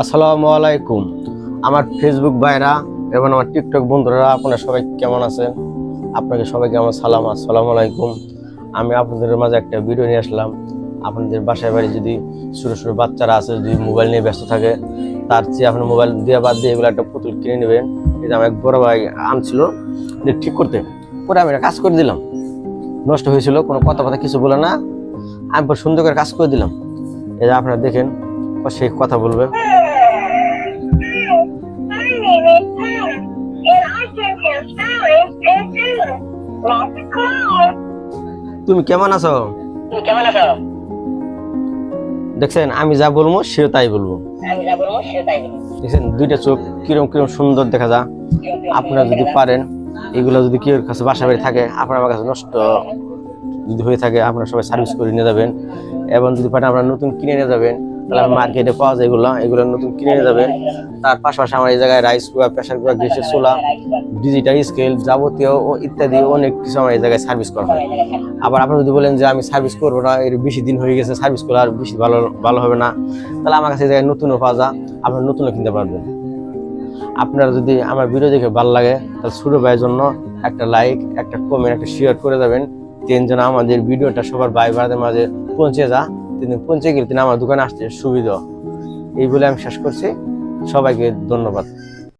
আসসালামু আলাইকুম। আমার ফেসবুক ভাইরা এবং আমার টিকটক বন্ধুরা, আপনারা সবাই কেমন আছেন? আপনাকে সবাইকে আমার সালাম, আসসালামু আলাইকুম। আমি আপনাদের মাঝে একটা ভিডিও নিয়ে আসলাম। আপনাদের বাসায় বাড়ি যদি ছোটো ছোটো বাচ্চারা আছে, যদি মোবাইল নিয়ে ব্যস্ত থাকে, তার চেয়ে আপনি মোবাইল দিয়ে বাদ দিয়ে এগুলো একটা পুতুল কিনে নেবেন। এটা আমার এক বড় ভাই আনছিল ঠিক করতে, পরে আমি এটা কাজ করে দিলাম। নষ্ট হয়েছিল, কোনো কথা কিছু বলে না, আমি সুন্দর করে কাজ করে দিলাম। এই যে আপনারা দেখেন, সে কথা বলবে। তুমি কেমন আছো? দেখছেন, আমি যা বলবো সেও তাই বলবো। দেখছেন দুইটা চোখ কিরম কিরম সুন্দর দেখা যায়। আপনারা যদি পারেন, এগুলো যদি কেউ কাছে বাসা বাড়ি থাকে, আপনার আমার কাছে নষ্ট যদি হয়ে থাকে, আপনারা সবাই সার্ভিস করে নিয়ে যাবেন। এবং যদি পারেন আপনারা নতুন কিনে নিয়ে যাবেন, তাহলে মার্কেটে পাওয়া যায় এগুলো নতুন কিনে নিয়ে যাবেন। তার পাশাপাশি আমার এই জায়গায় রাইস কুকার, প্রেসার কুকার, গ্যাসের চুলা, ডিজিটাল স্কেল, যাবতীয় ইত্যাদি অনেক কিছু আমার এই জায়গায় সার্ভিস করা হয়। আবার আপনি যদি বলেন যে আমি সার্ভিস করবো না, এর বেশি দিন হয়ে গেছে, সার্ভিস করা আর বেশি ভালো হবে না, তাহলে আমার কাছে এই জায়গায় নতুনও পাওয়া যায়, আপনারা নতুনও কিনতে পারবেন। আপনারা যদি আমার ভিডিও দেখে ভালো লাগে, তাহলে ছোট ভাইয়ের জন্য একটা লাইক, একটা কমেন্ট, একটা শেয়ার করে যাবেন। যেন আমাদের ভিডিওটা সবার ভাই বোনদের মাঝে পৌঁছে যায়, পৌঁছে গেলে আমার দোকানে আসতে সুবিধা। এই বলে আমি শেষ করছি। সবাইকে ধন্যবাদ।